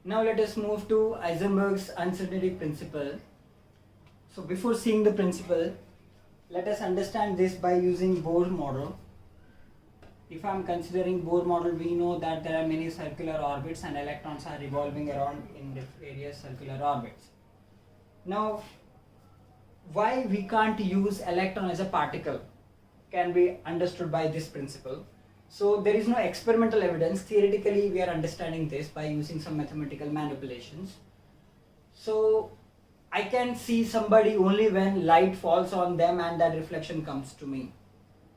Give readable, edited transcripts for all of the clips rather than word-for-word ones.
Now let us move to Heisenberg's uncertainty principle. So before seeing the principle, let us understand this by using Bohr model. If I am considering Bohr model, we know that there are many circular orbits and electrons are revolving around in various circular orbits. Now, why we can't use electron as a particle can be understood by this principle. So there is no experimental evidence. Theoretically, we are understanding this by using some mathematical manipulations. So I can see somebody only when light falls on them and that reflection comes to me.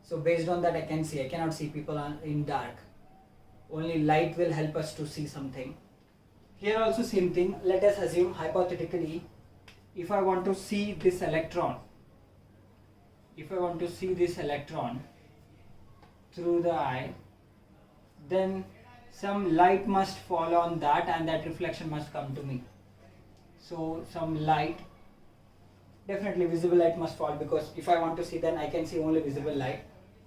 So based on that I can see. I cannot see people in dark. Only light will help us to see something. Here also same thing. Let us assume hypothetically, if I want to see this electron, through the eye, then some light must fall on that and that reflection must come to me. So some light, definitely visible light must fall, because if I want to see, then I can see only visible light.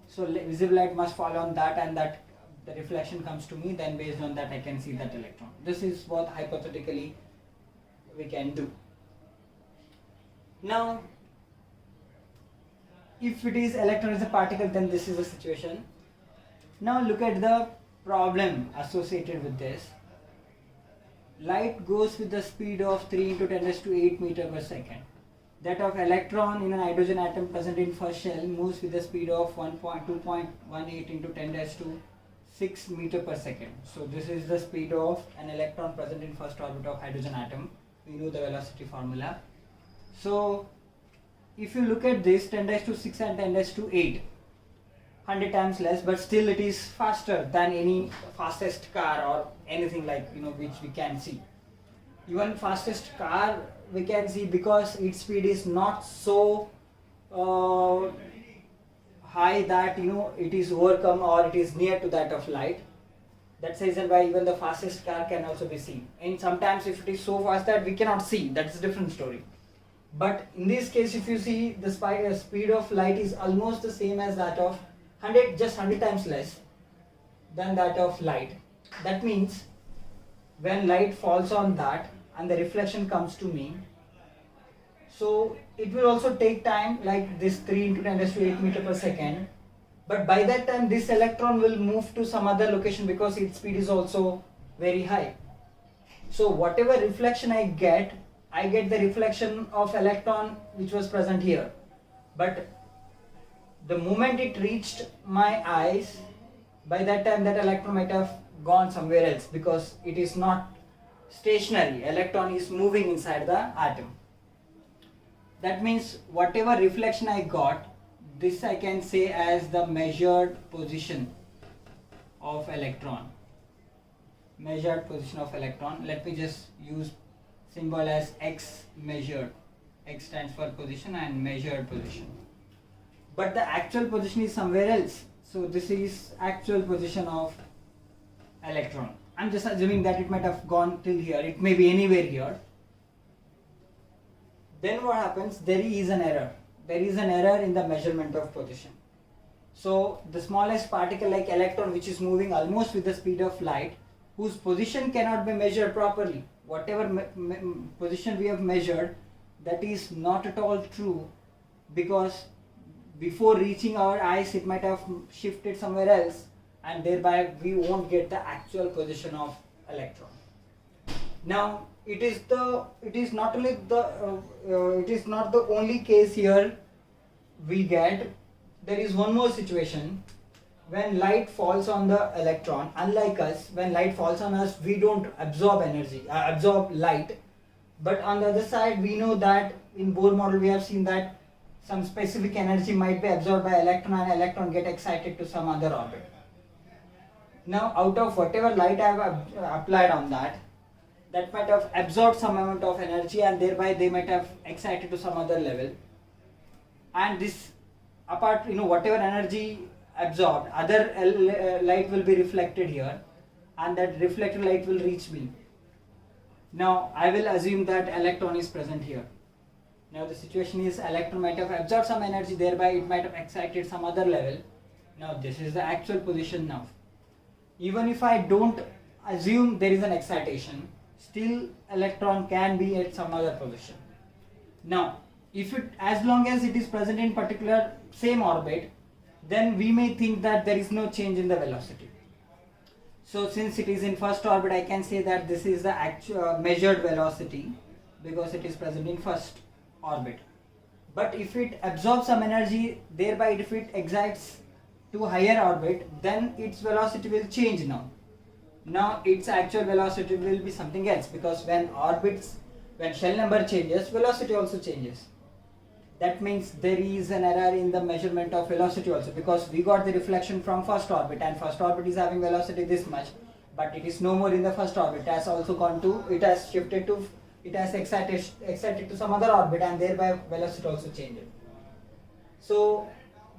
So visible light must fall on that and that the reflection comes to me, then based on that I can see that electron. This is what hypothetically we can do. Now if it is electron is a particle, then this is the situation. Now look at the problem associated with this. Light goes with the speed of 3 into 10 raised to 8 meter per second. That of electron in an hydrogen atom present in first shell moves with the speed of 2.18 into 10 raised to 6 meter per second. So this is the speed of an electron present in first orbit of hydrogen atom. We know the velocity formula. So if you look at this, 10 raised to 6 and 10 raised to 8, 100 times less, but still it is faster than any fastest car or anything like, which we can see. Even fastest car we can see, because its speed is not so high that it is overcome or it is near to that of light. That's the reason why even the fastest car can also be seen. And sometimes if it is so fast that we cannot see, that's a different story. But in this case, if you see, the speed of light is almost the same as that of 100 times less than that of light. That means when light falls on that and the reflection comes to me, so it will also take time, like this 3 into 10 raised to 8 meter per second. But by that time this electron will move to some other location because its speed is also very high. So whatever reflection I get the reflection of electron which was present here. But the moment it reached my eyes, by that time that electron might have gone somewhere else, because it is not stationary. Electron is moving inside the atom. That means whatever reflection I got, this I can say as the measured position of electron. Measured position of electron. Let me just use symbol as x measured. X stands for position and measured position. But the actual position is somewhere else. So this is actual position of electron. I'm just assuming that it might have gone till here. It may be anywhere here. Then what happens? There is an error. There is an error in the measurement of position. So the smallest particle like electron, which is moving almost with the speed of light, whose position cannot be measured properly. Whatever position we have measured, that is not at all true, because before reaching our eyes it might have shifted somewhere else, and thereby we won't get the actual position of electron. Now it is not the only case here we get. There is one more situation. When light falls on the electron, unlike us, when light falls on us, we don't absorb light. But on the other side, we know that in Bohr model we have seen that some specific energy might be absorbed by electron, and electron get excited to some other orbit. Now out of whatever light I have applied on that might have absorbed some amount of energy, and thereby they might have excited to some other level. And this apart, whatever energy absorbed, other light will be reflected here, and that reflected light will reach me. Now I will assume that electron is present here. Now the situation is electron might have absorbed some energy, thereby it might have excited some other level, Now this is the actual position now. Even if I don't assume there is an excitation, still electron can be at some other position. Now, if it, as long as it is present in particular same orbit, then we may think that there is no change in the velocity. So since it is in first orbit, I can say that this is the actual measured velocity because it is present in first orbit. But if it absorbs some energy, thereby if it excites to higher orbit, then its velocity will change now. Now its actual velocity will be something else, because when shell number changes, velocity also changes. That means there is an error in the measurement of velocity also, because we got the reflection from first orbit, and first orbit is having velocity this much, but it is no more in the first orbit. It has also gone to, it has shifted to, it has excited to some other orbit, and thereby velocity also changes. So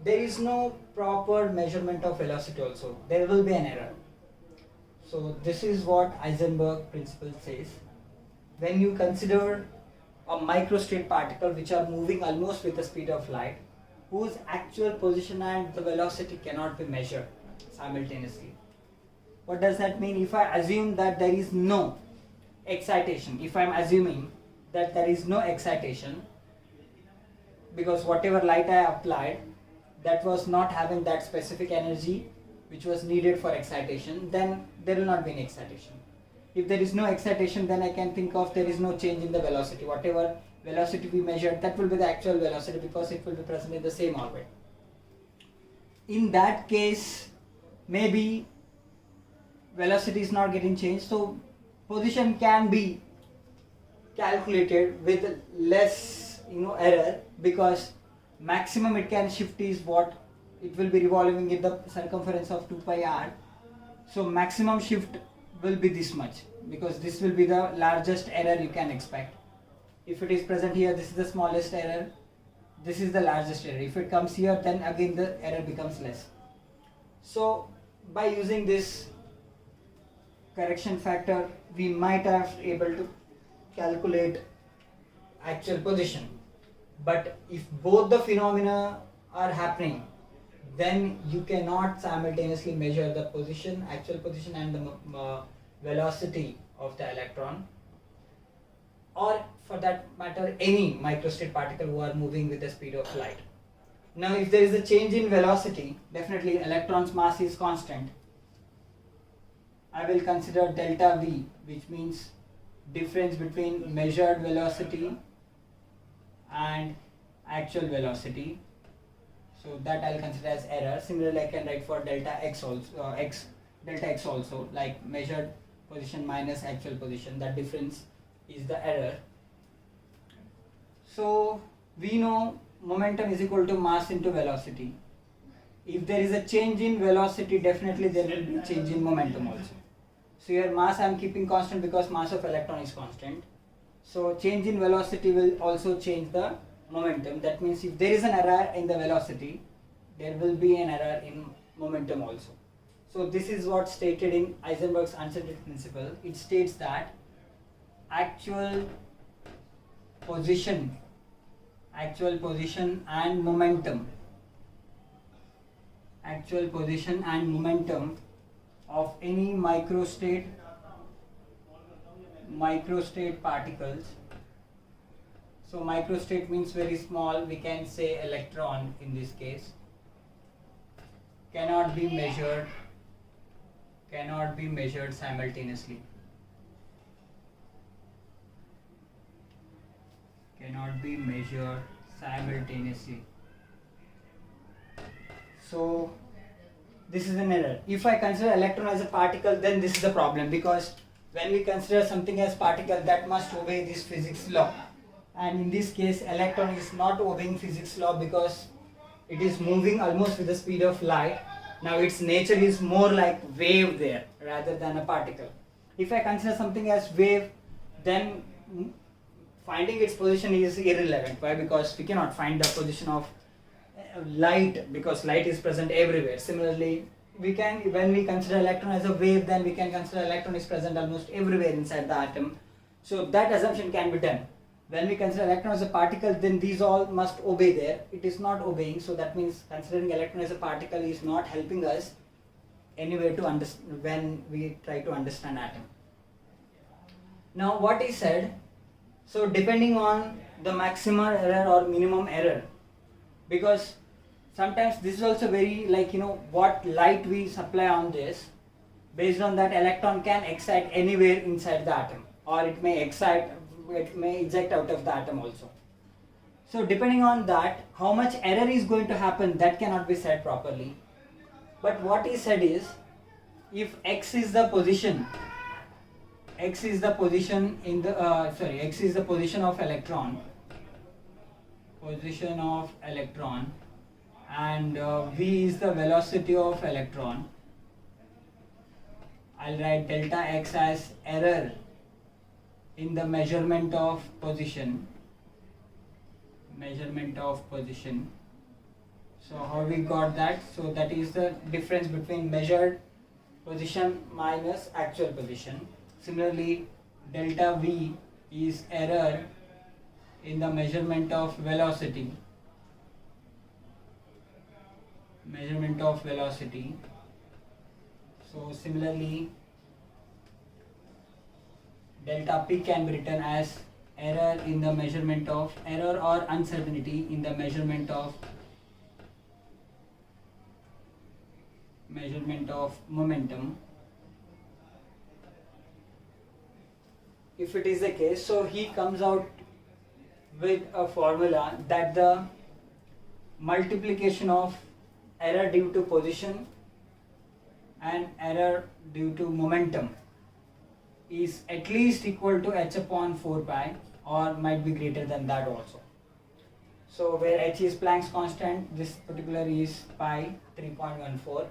there is no proper measurement of velocity also. There will be an error. So this is what Heisenberg principle says. When you consider a microstate particle which are moving almost with the speed of light, whose actual position and the velocity cannot be measured simultaneously. What does that mean? If I assume that there is no excitation, if I am assuming that there is no excitation, because whatever light I applied, that was not having that specific energy which was needed for excitation, then there will not be any excitation. If there is no excitation, then I can think of there is no change in the velocity. Whatever velocity we measured, that will be the actual velocity because it will be present in the same orbit. In that case, maybe velocity is not getting changed, so position can be calculated with less error, because maximum it can shift is what it will be revolving in the circumference of 2 pi r. So maximum shift will be this much, because this will be the largest error you can expect. If it is present here, this is the smallest error, this is the largest error. If it comes here, then again the error becomes less. So by using this correction factor, we might have able to calculate actual position. But if both the phenomena are happening, then you cannot simultaneously measure the position, actual position, and the velocity of the electron, or for that matter any microstate particle who are moving with the speed of light. Now if there is a change in velocity, definitely electron's mass is constant. I will consider delta V, which means difference between measured velocity and actual velocity. So that I'll consider as error. Similarly, I can write for delta x also, delta x also, like measured position minus actual position. That difference is the error. So we know momentum is equal to mass into velocity. If there is a change in velocity, definitely there will be a change in momentum also. So here mass I am keeping constant because mass of electron is constant. So change in velocity will also change the momentum. That means if there is an error in the velocity, there will be an error in momentum also. So this is what stated in Heisenberg's uncertainty principle. It states that actual position and momentum of any microstate particles. So microstate means very small, we can say electron in this case, cannot be measured simultaneously. So this is an error. If I consider electron as a particle, then this is the problem, because when we consider something as particle, that must obey this physics law. And in this case, electron is not obeying physics law because it is moving almost with the speed of light. Now its nature is more like wave there rather than a particle. If I consider something as wave, then finding its position is irrelevant. Why? Because we cannot find the position of light, because light is present everywhere. Similarly, when we consider electron as a wave, then we can consider electron is present almost everywhere inside the atom. So that assumption can be done. when we consider electron as a particle, then these all must obey there. It is not obeying, so that means considering electron as a particle is not helping us anyway to understand when we try to understand atom. Now what is said, so depending on the maximum error or minimum error, because sometimes this is also very like, what light we supply on this, based on that electron can excite anywhere inside the atom, or it may eject out of the atom also. So depending on that, how much error is going to happen, that cannot be said properly. But what is said is, if x is the position in the x is the position of electron, and v is the velocity of electron, I'll write delta x as error in the measurement of position. So how we got that? So that is the difference between measured position minus actual position. Similarly, delta v is error in the measurement of velocity. So similarly, delta p can be written as error in the measurement of or uncertainty in the measurement of momentum. If it is the case, so he comes out with a formula that the multiplication of error due to position and error due to momentum is at least equal to h upon 4 pi, or might be greater than that also. So where h is Planck's constant, this particular is pi 3.14.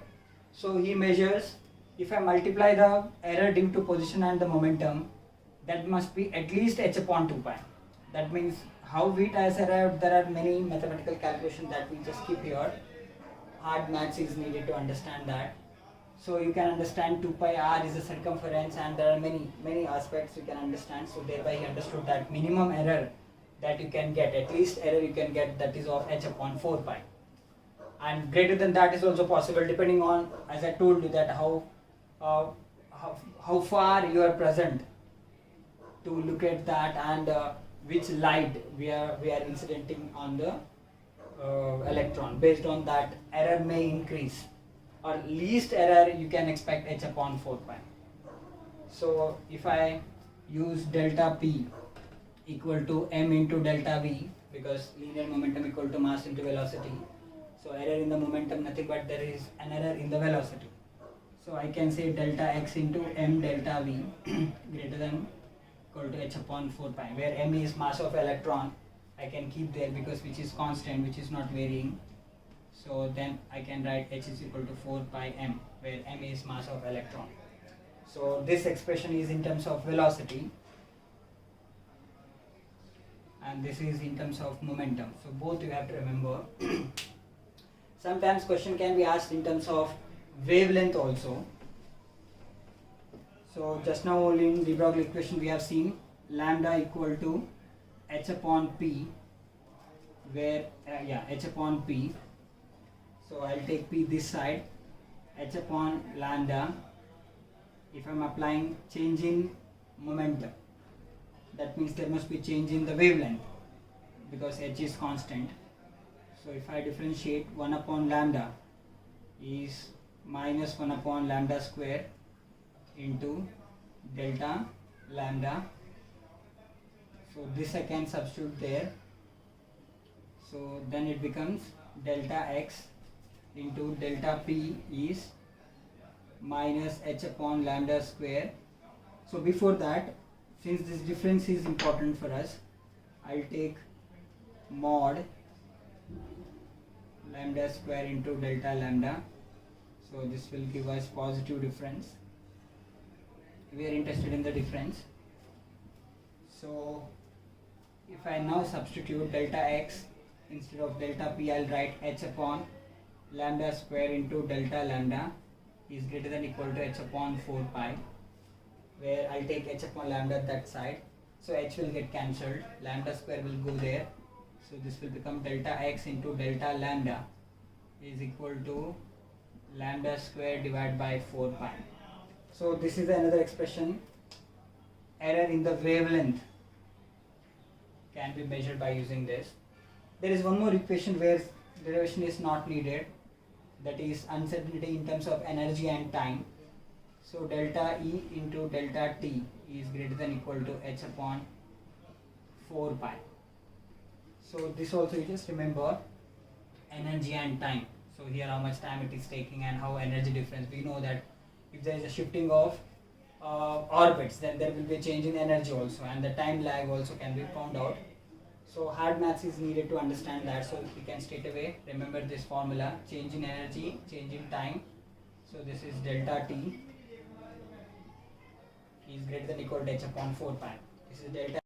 So he measures, if I multiply the error due to position and the momentum, that must be at least h upon 2 pi. That means how we has arrived, there are many mathematical calculations that we just keep here. Hard maths is needed to understand that. So you can understand 2 pi r is the circumference, and there are many aspects you can understand. So thereby he understood that minimum error that you can get, at least error you can get, that is of h upon 4 pi. And greater than that is also possible, depending on, as I told you, that how far you are present to look at that, and which light we are incidenting on the electron. Based on that, error may increase, or least error you can expect h upon 4 pi. So if I use delta p equal to m into delta v, because linear momentum equal to mass into velocity, so error in the momentum nothing but there is an error in the velocity. So I can say delta x into m delta v greater than equal to h upon 4 pi, where m is mass of electron. I can keep there because which is constant, which is not varying. So then I can write h is equal to 4 pi m, where m is mass of electron. So this expression is in terms of velocity, and this is in terms of momentum. So both you have to remember. Sometimes question can be asked in terms of wavelength also. So just now only in de Broglie equation we have seen lambda equal to h upon p, where h upon p. So I'll take p this side, h upon lambda. If I'm applying change in momentum, that means there must be change in the wavelength, because h is constant. So if I differentiate, 1 upon lambda is minus 1 upon lambda square into delta lambda. So this I can substitute there. So then it becomes delta x into delta p is minus h upon lambda square. So before that, since this difference is important for us, I'll take mod lambda square into delta lambda. So this will give us positive difference. We are interested in the difference. So if I now substitute delta x instead of delta p, I'll write h upon lambda square into delta lambda is greater than equal to h upon 4 pi, where I'll take h upon lambda that side. So h will get cancelled, lambda square will go there. So this will become delta x into delta lambda is equal to lambda square divided by 4 pi. So this is another expression. Error in the wavelength can be measured by using this. There is one more equation where derivation is not needed, that is uncertainty in terms of energy and time. So delta E into delta T is greater than equal to h upon 4 pi. So this also you just remember energy and time. So here how much time it is taking and how energy difference. We know that if there is a shifting of orbits, then there will be a change in energy also, and the time lag also can be found out. So hard maths is needed to understand that. So we can straight away remember this formula: change in energy, change in time. So this is delta T is greater than equal to h upon 4 pi. This is delta